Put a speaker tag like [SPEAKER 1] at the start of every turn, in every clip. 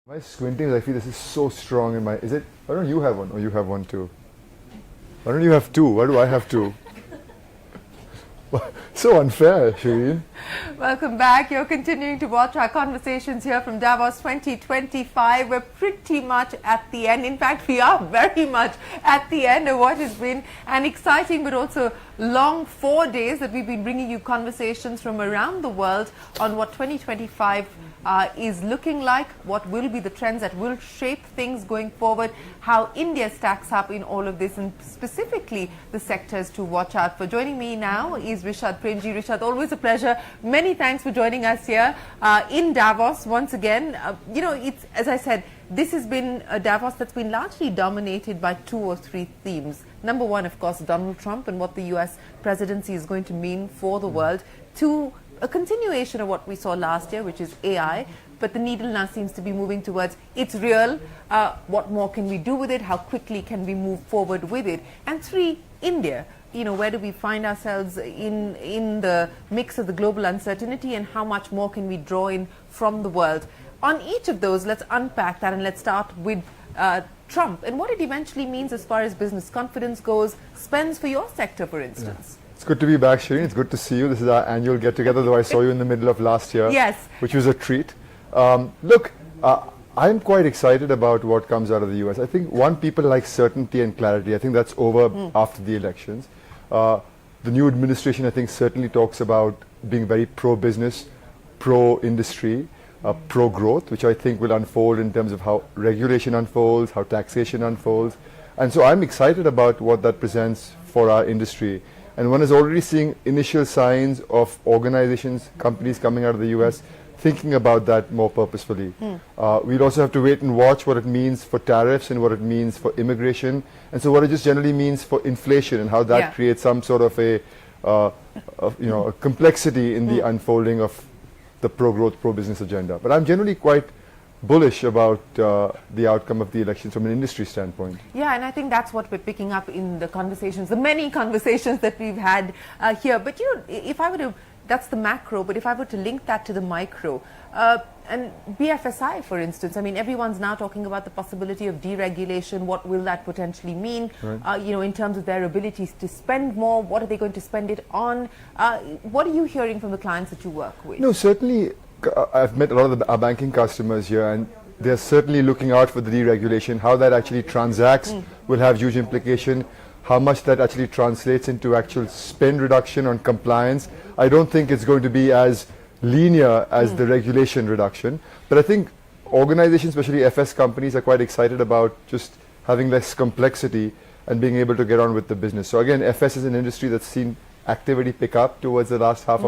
[SPEAKER 1] My squinting, I feel this is so strong in my. Is it? Why don't you have one? Or you have one too? Why don't you have two? Why do I have two? So unfair, Shireen.
[SPEAKER 2] Welcome back. You're continuing to watch our conversations here from Davos 2025. We're pretty much at the end. In fact, we are very much at the end of what has been an exciting but also long 4 days that we've been bringing you conversations from around the world on what 2025 is looking like, what will be the trends that will shape things going forward, how India stacks up in all of this, and specifically the sectors to watch out for. Joining me now is Rishad Premji. Rishad, always a pleasure. Many thanks for joining us here in Davos once again. It's, as I said, this has been a Davos that's been largely dominated by 2 or 3 themes. Number one, of course, Donald Trump and what the US presidency is going to mean for the world. 2, a continuation of what we saw last year, which is AI, but the needle now seems to be moving towards it's real, what more can we do with it, how quickly can we move forward with it, and 3, India. Where do we find ourselves in the mix of the global uncertainty, and how much more can we draw in from the world? On each of those, let's unpack that, and let's start with Trump and what it eventually means as far as business confidence goes, spends for your sector, for instance.
[SPEAKER 1] Yeah. It's good to be back, Shireen. It's good to see you. This is our annual get-together, though I saw you in the middle of last year.
[SPEAKER 2] Yes.
[SPEAKER 1] Which was a treat. I'm quite excited about what comes out of the US. I think, people like certainty and clarity. I think that's over after the elections. The new administration, I think, certainly talks about being very pro-business, pro-industry, pro-growth, which I think will unfold in terms of how regulation unfolds, how taxation unfolds. And so I'm excited about what that presents for our industry. And one is already seeing initial signs of organizations, companies coming out of the US thinking about that more purposefully. We'll also have to wait and watch what it means for tariffs and what it means for immigration, and so what it just generally means for inflation and how that creates some sort of a complexity in the unfolding of the pro-growth, pro-business agenda. But I'm generally quite bullish about the outcome of the elections from an industry standpoint.
[SPEAKER 2] Yeah, and I think that's what we're picking up in the conversations, the many conversations that we've had here. But if I were to, that's the macro, but if I were to link that to the micro, and BFSI, for instance, I mean, everyone's now talking about the possibility of deregulation. What will that potentially mean, right. In terms of their abilities to spend more? What are they going to spend it on? What are you hearing from the clients that you work with?
[SPEAKER 1] No, certainly, I've met a lot of our banking customers here, and they're certainly looking out for the deregulation. How that actually transacts will have huge implication. How much that actually translates into actual spend reduction on compliance, I don't think it's going to be as linear as the regulation reduction. But I think organizations, especially FS companies, are quite excited about just having less complexity and being able to get on with the business. So again, FS is an industry that's seen activity pick up towards the last half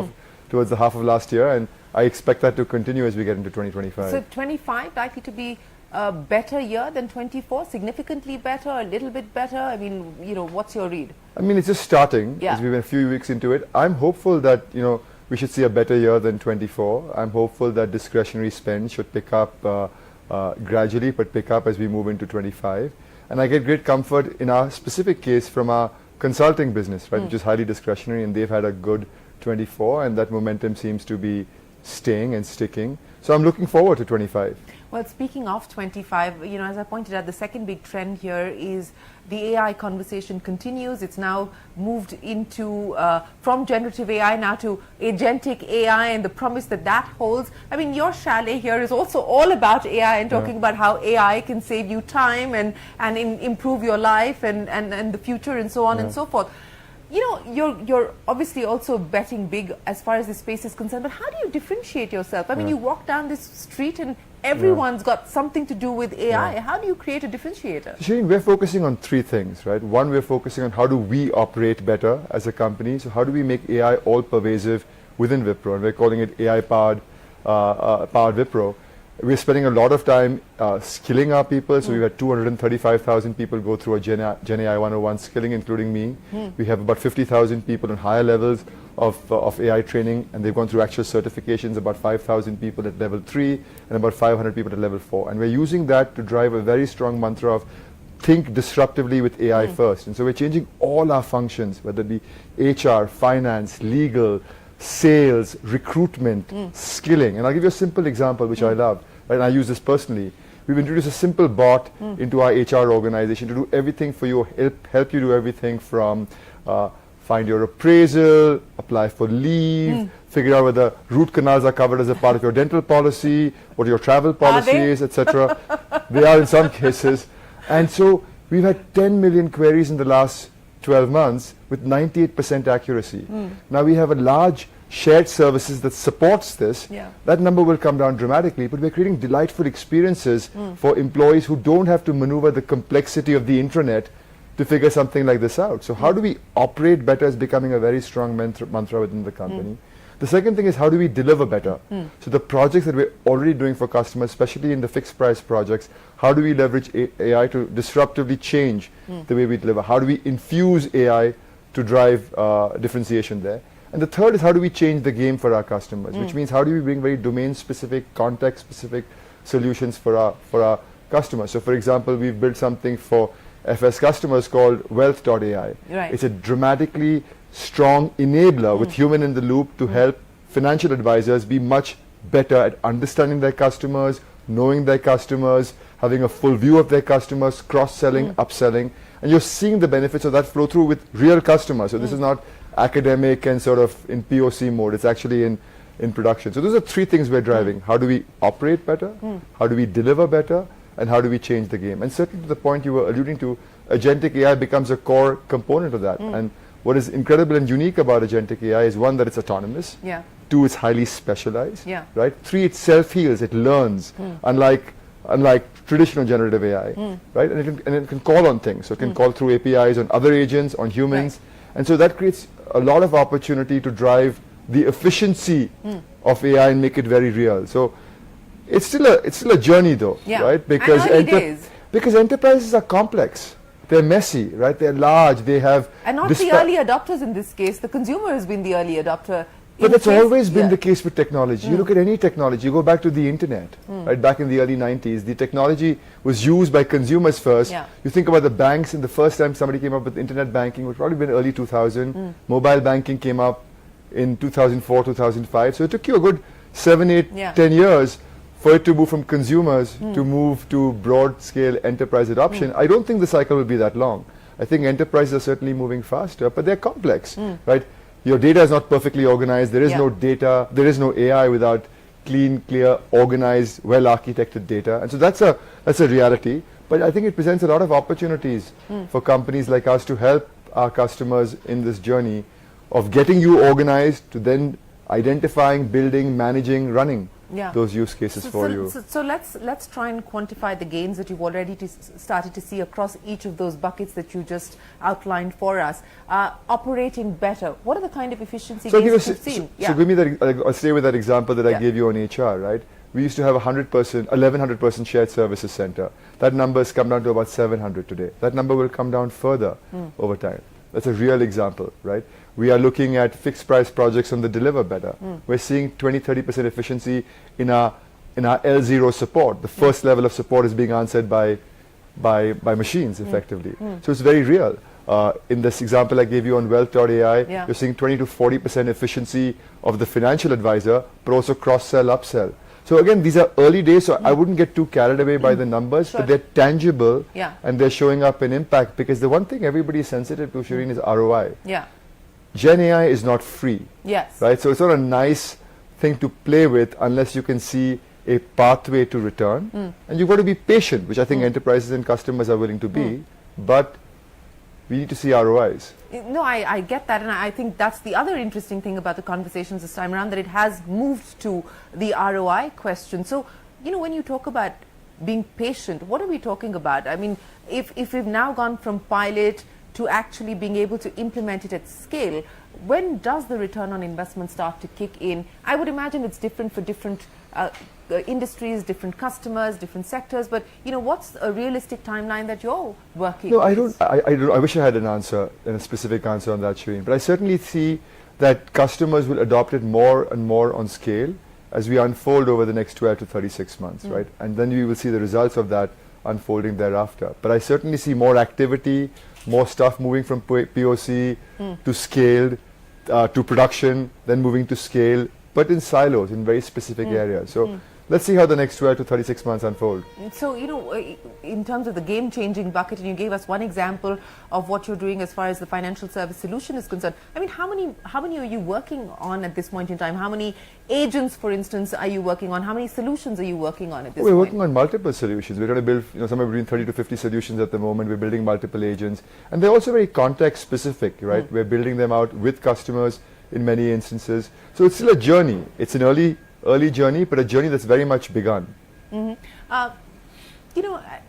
[SPEAKER 1] towards the half of last year, and I expect that to continue as we get into 2025.
[SPEAKER 2] So 25 likely to be a better year than 24, significantly better, a little bit better? I mean, what's your read? I
[SPEAKER 1] mean, it's just starting, as we've been a few weeks into it. I'm hopeful that, we should see a better year than 24. I'm hopeful that discretionary spend should pick up gradually, but pick up as we move into 25. And I get great comfort in our specific case from our consulting business, right, which is highly discretionary, and they've had a good 24, and that momentum seems to be staying and sticking. So I'm looking forward to 25.
[SPEAKER 2] Well, speaking of 25, as I pointed out, the second big trend here is the AI conversation continues. It's now moved into, from generative AI now to agentic AI, and the promise that that holds. I mean, your chalet here is also all about AI and talking about how AI can save you time and improve your life and the future and so on and so forth. You're obviously also betting big as far as the space is concerned, but how do you differentiate yourself? I mean, you walk down this street and everyone's got something to do with AI. How do you create a differentiator?
[SPEAKER 1] Shireen, we're focusing on 3 things, right? One, we're focusing on how do we operate better as a company. So how do we make AI all pervasive within Wipro? And we're calling it AI-powered Wipro. We're spending a lot of time skilling our people. So we've had 235,000 people go through a Gen AI 101 skilling, including me. We have about 50,000 people on higher levels of AI training, and they've gone through actual certifications, about 5,000 people at level 3 and about 500 people at level 4. And we're using that to drive a very strong mantra of think disruptively with AI first. And so we're changing all our functions, whether it be HR, finance, legal, sales, recruitment, skilling. And I'll give you a simple example, which I love, right? And I use this personally. we've introduced a simple bot into our HR organization to do everything for you, help you do everything from find your appraisal, apply for leave, figure out whether root canals are covered as a part of your dental policy, what your travel policy is, etc. They are in some cases. And so we've had 10 million queries in the last 12 months with 98% accuracy. Now we have a large shared services that supports this. That number will come down dramatically, but we're creating delightful experiences for employees who don't have to maneuver the complexity of the intranet to figure something like this out. So how do we operate better is becoming a very strong mantra within the company. The second thing is, how do we deliver better? So the projects that we're already doing for customers, especially in the fixed price projects, how do we leverage AI to disruptively change the way we deliver? How do we infuse AI to drive differentiation there? And the third is, how do we change the game for our customers, which means how do we bring very domain-specific, context-specific solutions for our customers. So for example, we've built something for FS customers called Wealth.ai. It's a dramatically strong enabler with human in the loop to help financial advisors be much better at understanding their customers, knowing their customers, having a full view of their customers, cross-selling, upselling, and you're seeing the benefits of that flow through with real customers. So this is not academic and sort of in POC mode, it's actually in production. So those are three things we're driving. How do we operate better? How do we deliver better? And how do we change the game? And certainly to the point you were alluding to, agentic AI becomes a core component of that. And what is incredible and unique about agentic AI is, one, that it's autonomous. Two, it's highly specialized. Right? Three, it self-heals, it learns, unlike traditional generative AI. Right? And it can call on things. So it can call through APIs on other agents, on humans. And so that creates a lot of opportunity to drive the efficiency of AI and make it very real. So it's still a journey though, right? Because because enterprises are complex. They're messy, right? They're large. They have
[SPEAKER 2] not the early adopters in this case. The consumer has been the early adopter.
[SPEAKER 1] But that's always been the case with technology. You look at any technology. You go back to the internet, right? Back in the early 90s, the technology was used by consumers first. You think about the banks, and the first time somebody came up with internet banking would probably been early 2000. Mobile banking came up in 2004, 2005. So it took you a good 7, 8, 10 years for it to move from consumers to move to broad-scale enterprise adoption. I don't think the cycle will be that long. I think enterprises are certainly moving faster, but they're complex, right? Your data is not perfectly organized. There is no data. There is no AI without clean, clear, organized, well-architected data. And so that's a reality. But I think it presents a lot of opportunities for companies like us to help our customers in this journey of getting you organized to then identifying, building, managing, running those use cases for you.
[SPEAKER 2] So let's try and quantify the gains that you've already started to see across each of those buckets that you just outlined for us. Operating better, what are the kind of efficiency gains that you've seen?
[SPEAKER 1] So give me that, I'll stay with that example that I gave you on HR, right? We used to have 1,100-person shared services center. That number has come down to about 700 today. That number will come down further over time. That's a real example, right? We are looking at fixed price projects on the deliver better. We're seeing 20-30% efficiency in our L0 support. The first level of support is being answered by machines effectively. So it's very real. In this example I gave you on Wealth.ai, you're seeing 20-40% efficiency of the financial advisor, but also cross-sell, upsell. So again, these are early days, so I wouldn't get too carried away by the numbers, but they're tangible and they're showing up in impact, because the one thing everybody is sensitive to, Shireen, is ROI. Gen AI is not free. Right? So it's not a nice thing to play with unless you can see a pathway to return. And you've got to be patient, which I think enterprises and customers are willing to be, but we need to see ROIs.
[SPEAKER 2] No, I get that, and I think that's the other interesting thing about the conversations this time around, that it has moved to the ROI question. So, you know, when you talk about being patient, what are we talking about? I mean, if we've now gone from pilot to actually being able to implement it at scale, when does the return on investment start to kick in? I would imagine it's different for different industries, different customers, different sectors, but you know, what's a realistic timeline that you're working with?
[SPEAKER 1] I wish I had an answer, and a specific answer on that, Shireen, but I certainly see that customers will adopt it more and more on scale as we unfold over the next 12 to 36 months, right? And then we will see the results of that unfolding thereafter. But I certainly see more activity, more stuff moving from POC to scaled, to production, then moving to scale, but in silos, in very specific areas. So let's see how the next 12 to 36 months unfold.
[SPEAKER 2] So, in terms of the game-changing bucket, and you gave us one example of what you're doing as far as the financial service solution is concerned. I mean, how many are you working on at this point in time? How many agents, for instance, are you working on? How many solutions are you working on at this point?
[SPEAKER 1] We're working on multiple solutions. We're going to build somewhere between 30 to 50 solutions at the moment. We're building multiple agents. And they're also very context-specific, right? We're building them out with customers in many instances. So it's still a journey. It's an early journey, but a journey that's very much begun.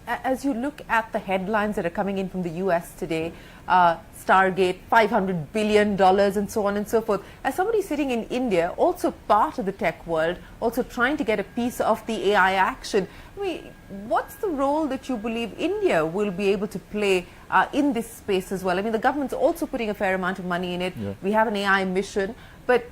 [SPEAKER 2] As you look at the headlines that are coming in from the US today, Stargate, $500 billion and so on and so forth. As somebody sitting in India, also part of the tech world, also trying to get a piece of the AI action, I mean, what's the role that you believe India will be able to play in this space as well? I mean, the government's also putting a fair amount of money in it. Yeah. We have an AI mission, but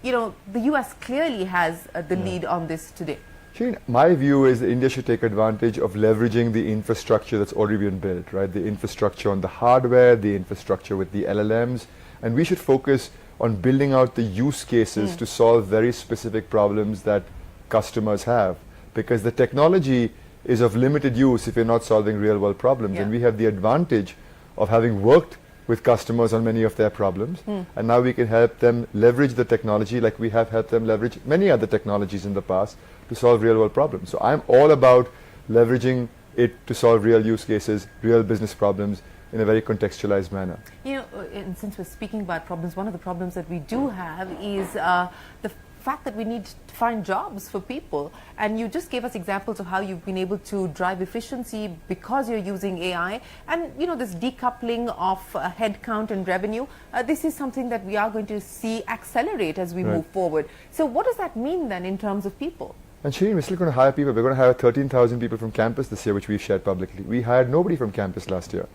[SPEAKER 2] the US clearly has the lead on this today.
[SPEAKER 1] Shireen, my view is that India should take advantage of leveraging the infrastructure that's already been built, right? The infrastructure on the hardware, the infrastructure with the LLMs, and we should focus on building out the use cases to solve very specific problems that customers have, because the technology is of limited use if you're not solving real world problems. And we have the advantage of having worked with customers on many of their problems, and now we can help them leverage the technology like we have helped them leverage many other technologies in the past to solve real world problems. So I'm all about leveraging it to solve real use cases, real business problems in a very contextualized manner.
[SPEAKER 2] And since we're speaking about problems, one of the problems that we do have is the fact that we need to find jobs for people. And you just gave us examples of how you've been able to drive efficiency because you're using AI. And this decoupling of headcount and revenue, this is something that we are going to see accelerate as we move forward. So what does that mean then in terms of people?
[SPEAKER 1] And Shireen, we're still going to hire people. We're going to hire 13,000 people from campus this year, which we've shared publicly. We hired nobody from campus last year.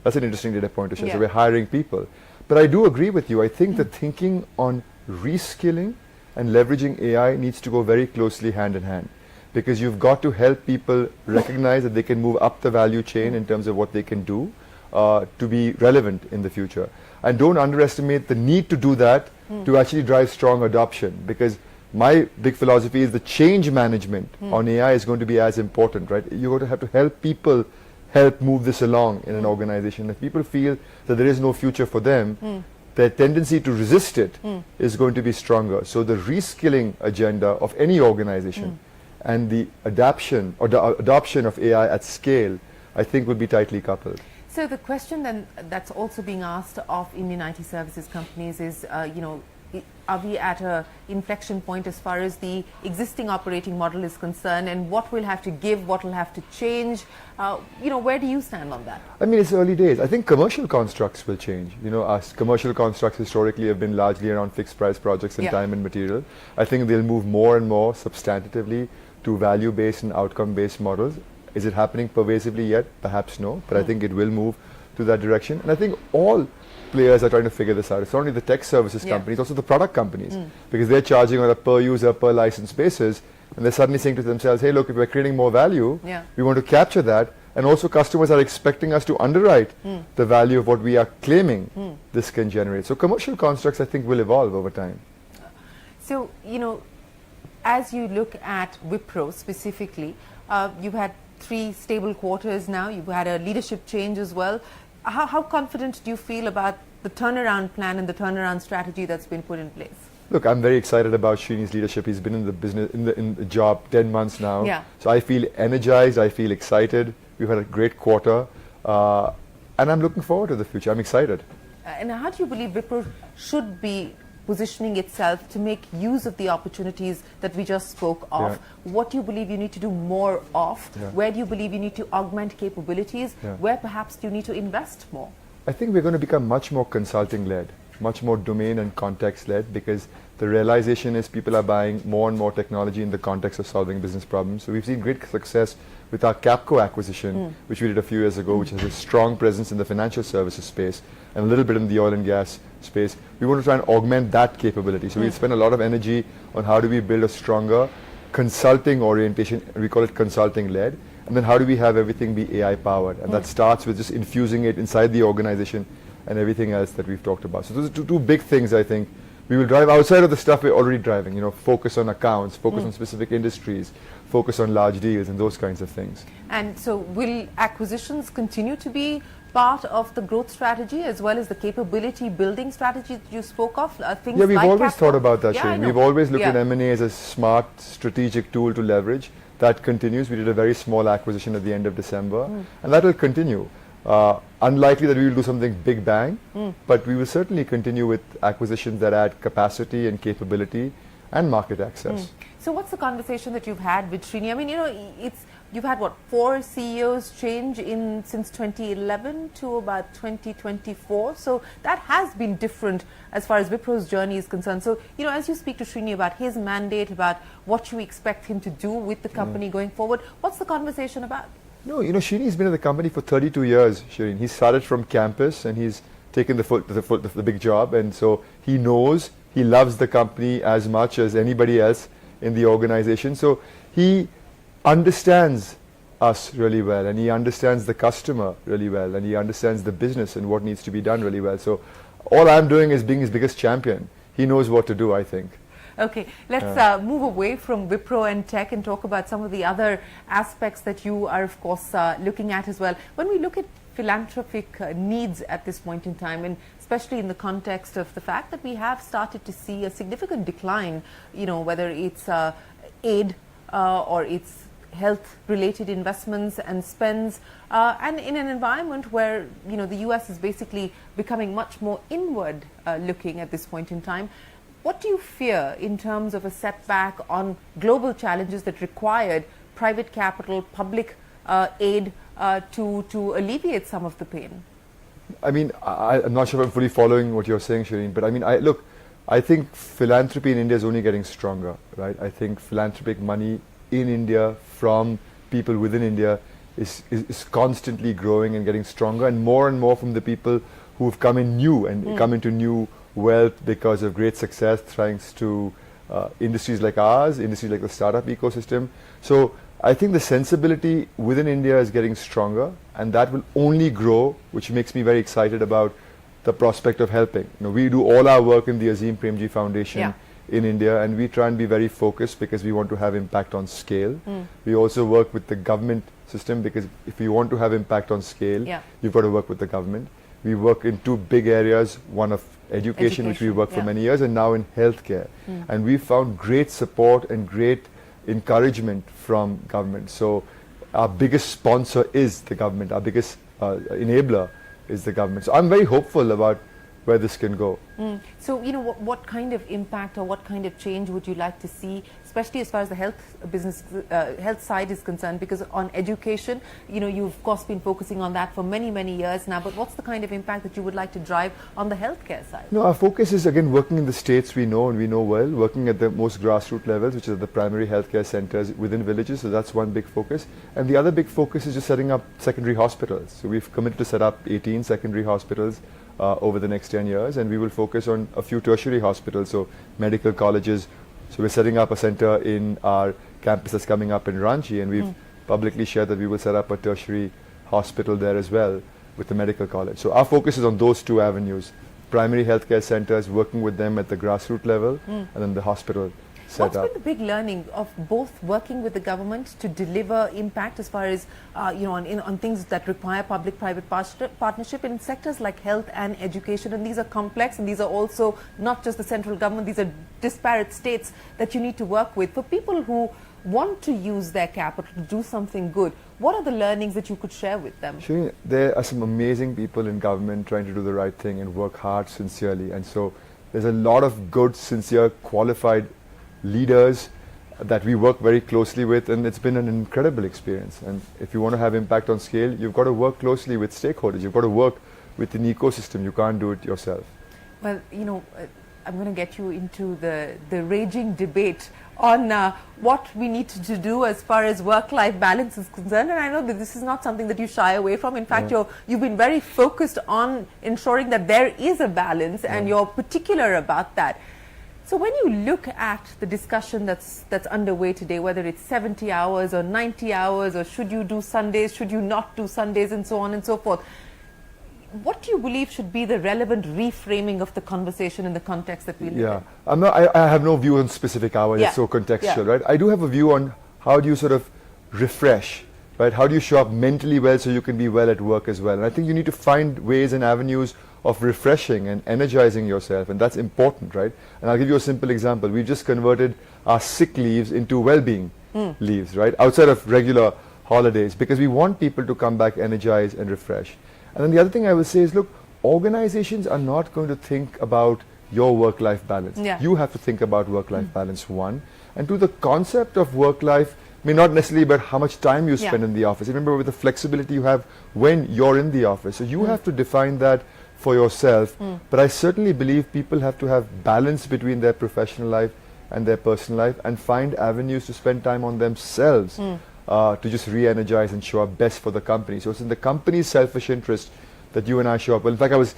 [SPEAKER 1] That's an interesting data point to share. So we're hiring people. But I do agree with you. I think the thinking on reskilling and leveraging AI needs to go very closely hand in hand, because you've got to help people recognize that they can move up the value chain in terms of what they can do to be relevant in the future. And don't underestimate the need to do that to actually drive strong adoption, because my big philosophy is the change management on AI is going to be as important, right? You're going to have to help people help move this along in an organization. If people feel that there is no future for them, their tendency to resist it is going to be stronger. So the reskilling agenda of any organization and the adoption of AI at scale, I think, will be tightly coupled.
[SPEAKER 2] So the question then that's also being asked of Indian IT services companies is, are we at an inflection point as far as the existing operating model is concerned, and what will have to give, what will have to change? Where do you stand on that?
[SPEAKER 1] I mean, it's early days. I think commercial constructs will change. Our commercial constructs historically have been largely around fixed price projects and time and material. I think they'll move more and more substantively to value-based and outcome-based models. Is it happening pervasively yet? Perhaps no, but I think it will move to that direction. And I think all players are trying to figure this out. It's not only the tech services companies, also the product companies, because they're charging on a per user, per license basis, and they're suddenly saying to themselves, hey, look, if we're creating more value, we want to capture that, and also customers are expecting us to underwrite the value of what we are claiming this can generate. So commercial constructs, I think, will evolve over time.
[SPEAKER 2] So, as you look at Wipro specifically, you've had 3 stable quarters now, you've had a leadership change as well. How confident do you feel about the turnaround plan and the turnaround strategy that's been put in place?
[SPEAKER 1] Look, I'm very excited about Srini's leadership. He's been in the business, in the job 10 months now. So I feel energized, I feel excited. We've had a great quarter, and I'm looking forward to the future. I'm excited.
[SPEAKER 2] And how do you believe Wipro should be positioning itself to make use of the opportunities that we just spoke of? What do you believe you need to do more of? Where do you believe you need to augment capabilities? Where perhaps do you need to invest more?
[SPEAKER 1] I think we're going to become much more consulting-led, much more domain and context-led, because the realization is people are buying more and more technology in the context of solving business problems. So we've seen great success with our Capco acquisition, which we did a few years ago, which has a strong presence in the financial services space and a little bit in the oil and gas space. We want to try and augment that capability. So we spend a lot of energy on how do we build a stronger consulting orientation, and we call it consulting-led, and then how do we have everything be AI-powered? And that starts with just infusing it inside the organization and everything else that we've talked about. So those are two big things, I think, We will drive outside of the stuff we're already driving, you know, focus on accounts, focus on specific industries, focus on large deals and those kinds of things.
[SPEAKER 2] And so will acquisitions continue to be part of the growth strategy as well as the capability building strategy that you spoke of? Things
[SPEAKER 1] Yeah, we've
[SPEAKER 2] like
[SPEAKER 1] always thought about that,
[SPEAKER 2] Yeah,
[SPEAKER 1] Shireen.
[SPEAKER 2] I know.
[SPEAKER 1] We've always looked
[SPEAKER 2] Yeah.
[SPEAKER 1] at M&A as a smart strategic tool to leverage. That continues. We did a very small acquisition at the end of December, and that will continue. Unlikely that we will do something big bang, but we will certainly continue with acquisitions that add capacity and capability and market access.
[SPEAKER 2] So what's the conversation that you've had with Srini? I mean, you know, you've had what, 4 CEOs change since 2011 to about 2024. So that has been different as far as Wipro's journey is concerned. So, you know, as you speak to Srini about his mandate, about what you expect him to do with the company going forward, what's the conversation about?
[SPEAKER 1] No, you know, Srini's been in the company for 32 years, Shireen. He started from campus and he's taken the big job, and so he knows, he loves the company as much as anybody else in the organization. So he understands us really well, and he understands the customer really well, and he understands the business and what needs to be done really well. So all I'm doing is being his biggest champion. He knows what to do, I think.
[SPEAKER 2] Okay, let's move away from Wipro and tech and talk about some of the other aspects that you are, of course, looking at as well. When we look at philanthropic needs at this point in time, and especially in the context of the fact that we have started to see a significant decline, you know, whether it's aid or it's health-related investments and spends, and in an environment where, you know, the US is basically becoming much more inward looking at this point in time. What do you fear in terms of a setback on global challenges that required private capital, public aid to alleviate some of the pain?
[SPEAKER 1] I mean, I'm not sure if I'm fully following what you're saying, Shireen, but I mean, I think philanthropy in India is only getting stronger, right? I think philanthropic money in India from people within India is constantly growing and getting stronger, and more from the people who've come in new and come into new wealth because of great success thanks to industries like ours, industries like the startup ecosystem. So I think the sensibility within India is getting stronger, and that will only grow, which makes me very excited about the prospect of helping. You know, we do all our work in the Rishad Premji Foundation in India, and we try and be very focused because we want to have impact on scale. We also work with the government system because if you want to have impact on scale, you've got to work with the government. We work in 2 big areas, one of education, which we worked for many years, and now in healthcare. And we found great support and great encouragement from government. So our biggest sponsor is the government, our biggest enabler is the government. So I'm very hopeful about where this can go.
[SPEAKER 2] So, you know, what kind of impact or what kind of change would you like to see, especially as far as the health side is concerned? Because on education, you know, you've of course been focusing on that for many years now, but what's the kind of impact that you would like to drive on the healthcare side?
[SPEAKER 1] No, our focus is again working in the states we know and we know well, working at the most grassroots levels, which are the primary healthcare centers within villages. So that's one big focus. And the other big focus is just setting up secondary hospitals. So we've committed to set up 18 secondary hospitals over the next 10 years, and we will focus on a few tertiary hospitals, so medical colleges. So we're setting up a center in our campus that's coming up in Ranchi, and we've publicly shared that we will set up a tertiary hospital there as well with the medical college. So our focus is on those 2 avenues, primary healthcare centers, working with them at the grassroots level, and then the hospital set
[SPEAKER 2] What's
[SPEAKER 1] up.
[SPEAKER 2] been the big learning of both working with the government to deliver impact as far as, you know, on things that require public-private partnership in sectors like health and education? And these are complex, and these are also not just the central government, these are disparate states that you need to work with. For people who want to use their capital to do something good, what are the learnings that you could share with them?
[SPEAKER 1] Sure, there are some amazing people in government trying to do the right thing and work hard sincerely. And so there's a lot of good, sincere, qualified leaders that we work very closely with, and it's been an incredible experience. And if you want to have impact on scale, you've got to work closely with stakeholders. You've got to work with an ecosystem. You can't do it yourself.
[SPEAKER 2] Well, you know, I'm going to get you into the raging debate on what we need to do as far as work-life balance is concerned. And I know that this is not something that you shy away from. In fact, you've been very focused on ensuring that there is a balance, and you're particular about that. So when you look at the discussion that's underway today, whether it's 70 hours or 90 hours, or should you do Sundays, should you not do Sundays, and so on and so forth, what do you believe should be the relevant reframing of the conversation in the context that we live
[SPEAKER 1] Yeah,
[SPEAKER 2] in?
[SPEAKER 1] I have no view on specific hours. It's so contextual, right? I do have a view on how do you sort of refresh, right? How do you show up mentally well so you can be well at work as well? And I think you need to find ways and avenues of refreshing and energizing yourself, and that's important, right? And I'll give you a simple example. We just converted our sick leaves into well-being leaves, right? Outside of regular holidays, because we want people to come back energized and refreshed. And then the other thing I will say is, look, organizations are not going to think about your work-life balance. You have to think about work-life balance, one. And two, the concept of work-life may not necessarily about how much time you spend in the office. Remember, with the flexibility you have when you're in the office. So you have to define that for yourself. But I certainly believe people have to have balance between their professional life and their personal life, and find avenues to spend time on themselves to just re-energize and show up best for the company. So it's in the company's selfish interest that you and I show up well. In fact,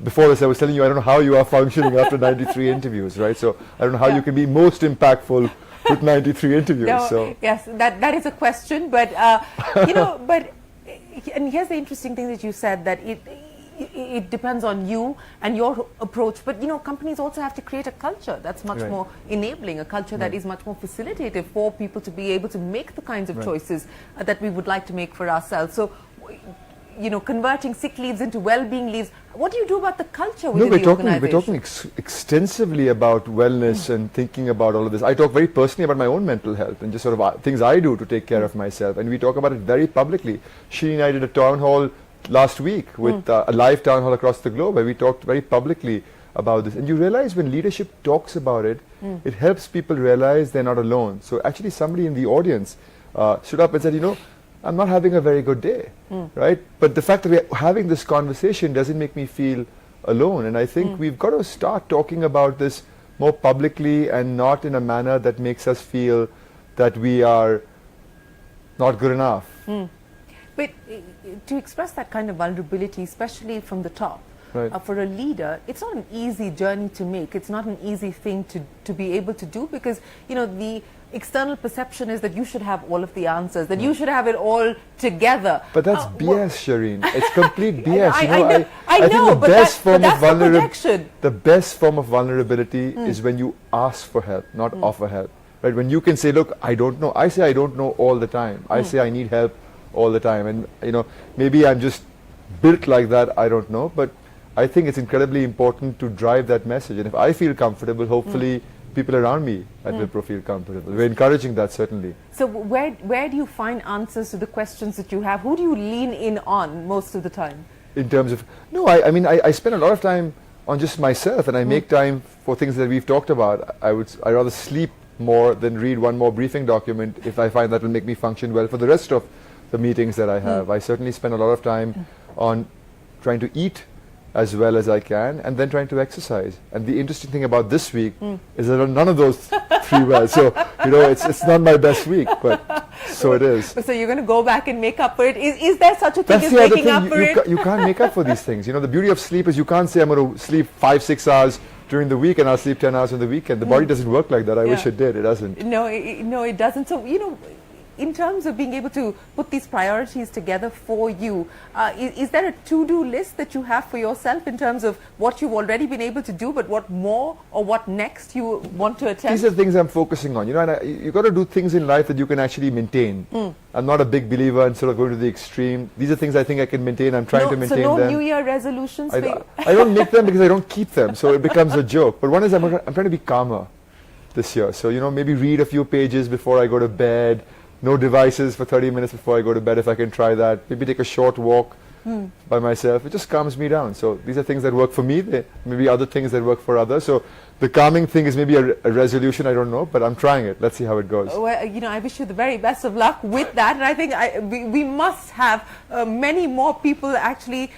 [SPEAKER 1] before this I was telling you, I don't know how you are functioning after 93 interviews, right? So I don't know how you can be most impactful with 93 interviews.
[SPEAKER 2] No,
[SPEAKER 1] so
[SPEAKER 2] yes, that is a question, but you know, and here's the interesting thing that you said, that it depends on you and your approach, but you know, companies also have to create a culture that's much more enabling, a culture that is much more facilitative for people to be able to make the kinds of choices that we would like to make for ourselves. So, you know, converting sick leaves into well-being leaves, what do you do about the culture within the organization?
[SPEAKER 1] We're talking extensively about wellness and thinking about all of this. I talk very personally about my own mental health and just sort of things I do to take care of myself, and we talk about it very publicly. She and I did a town hall last week with a live town hall across the globe where we talked very publicly about this. And you realize when leadership talks about it, it helps people realize they're not alone. So actually somebody in the audience stood up and said, you know, I'm not having a very good day, right? But the fact that we're having this conversation doesn't make me feel alone. And I think we've got to start talking about this more publicly and not in a manner that makes us feel that we are not good enough.
[SPEAKER 2] But to express that kind of vulnerability, especially from the top, for a leader, it's not an easy journey to make. It's not an easy thing to be able to do, because, you know, the external perception is that you should have all of the answers, that you should have it all together.
[SPEAKER 1] But that's BS, Shireen. It's complete BS.
[SPEAKER 2] I know,
[SPEAKER 1] think that's
[SPEAKER 2] the
[SPEAKER 1] best form of vulnerability is when you ask for help, not offer help. Right? When you can say, look, I don't know. I say I don't know all the time. I say I need help all the time. And, you know, maybe I'm just built like that, I don't know. But I think it's incredibly important to drive that message. And if I feel comfortable, hopefully people around me at Wipro feel comfortable. We're encouraging that, certainly.
[SPEAKER 2] So where do you find answers to the questions that you have? Who do you lean in on most of the time?
[SPEAKER 1] In terms of, no, I mean, I spend a lot of time on just myself, and I make time for things that we've talked about. I'd rather sleep more than read one more briefing document if I find that will make me function well for the rest of the meetings that I have. I certainly spend a lot of time on trying to eat as well as I can, and then trying to exercise. And the interesting thing about this week is that none of those three well. So, you know, it's not my best week, but so it is.
[SPEAKER 2] So you're going to go back and make up for it. Is there such a thing as making up for it?
[SPEAKER 1] You can't make up for these things. You know, the beauty of sleep is you can't say I'm going to sleep 5-6 hours during the week and I'll sleep 10 hours on the weekend. The body doesn't work like that. I wish it did. It doesn't.
[SPEAKER 2] No, it doesn't. So, you know, in terms of being able to put these priorities together for you, is there a to-do list that you have for yourself in terms of what you've already been able to do, but what more or what next you want to attempt?
[SPEAKER 1] These are things I'm focusing on. You know, and you've got to do things in life that you can actually maintain. I'm not a big believer in sort of going to the extreme. These are things I think I can maintain. I'm trying to maintain them.
[SPEAKER 2] So no New Year resolutions?
[SPEAKER 1] I don't make them because I don't keep them, so it becomes a joke. But one is I'm trying to be calmer this year. So, you know, maybe read a few pages before I go to bed. No devices for 30 minutes before I go to bed, if I can try that. Maybe take a short walk by myself. It just calms me down. So these are things that work for me. There may be other things that work for others. So the calming thing is maybe a resolution, I don't know, but I'm trying it. Let's see how it goes.
[SPEAKER 2] Well, you know, I wish you the very best of luck with that. And I think we must have many more people actually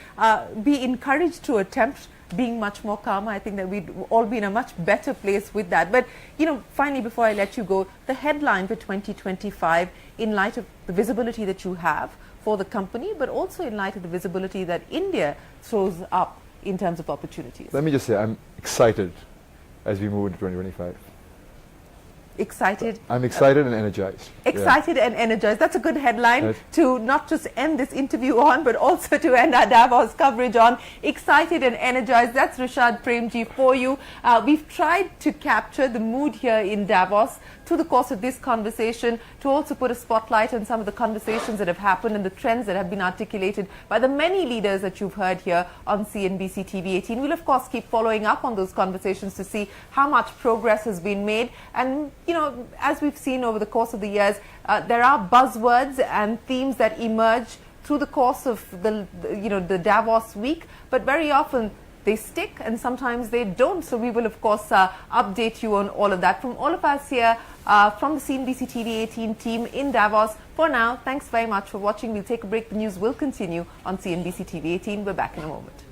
[SPEAKER 2] be encouraged to attempt being much more calmer. I think that we'd all be in a much better place with that. But, you know, finally, before I let you go, the headline for 2025, in light of the visibility that you have for the company, but also in light of the visibility that India throws up in terms of opportunities.
[SPEAKER 1] Let me just say, I'm excited as we move into 2025.
[SPEAKER 2] Excited?
[SPEAKER 1] I'm excited and energized.
[SPEAKER 2] Excited and energized. That's a good headline
[SPEAKER 1] Yes.
[SPEAKER 2] to not just end this interview on, but also to end our Davos coverage on. Excited and energized. That's Rishad Premji for you. We've tried to capture the mood here in Davos through the course of this conversation, to also put a spotlight on some of the conversations that have happened and the trends that have been articulated by the many leaders that you've heard here on CNBC TV18. We'll of course keep following up on those conversations to see how much progress has been made. And you know, as we've seen over the course of the years, there are buzzwords and themes that emerge through the course of the Davos week, but very often they stick and sometimes they don't. So we will of course update you on all of that. From all of us here from the CNBC TV18 team in Davos, for now, thanks very much for watching. We'll take a break. The news will continue on CNBC TV18. We're back in a moment.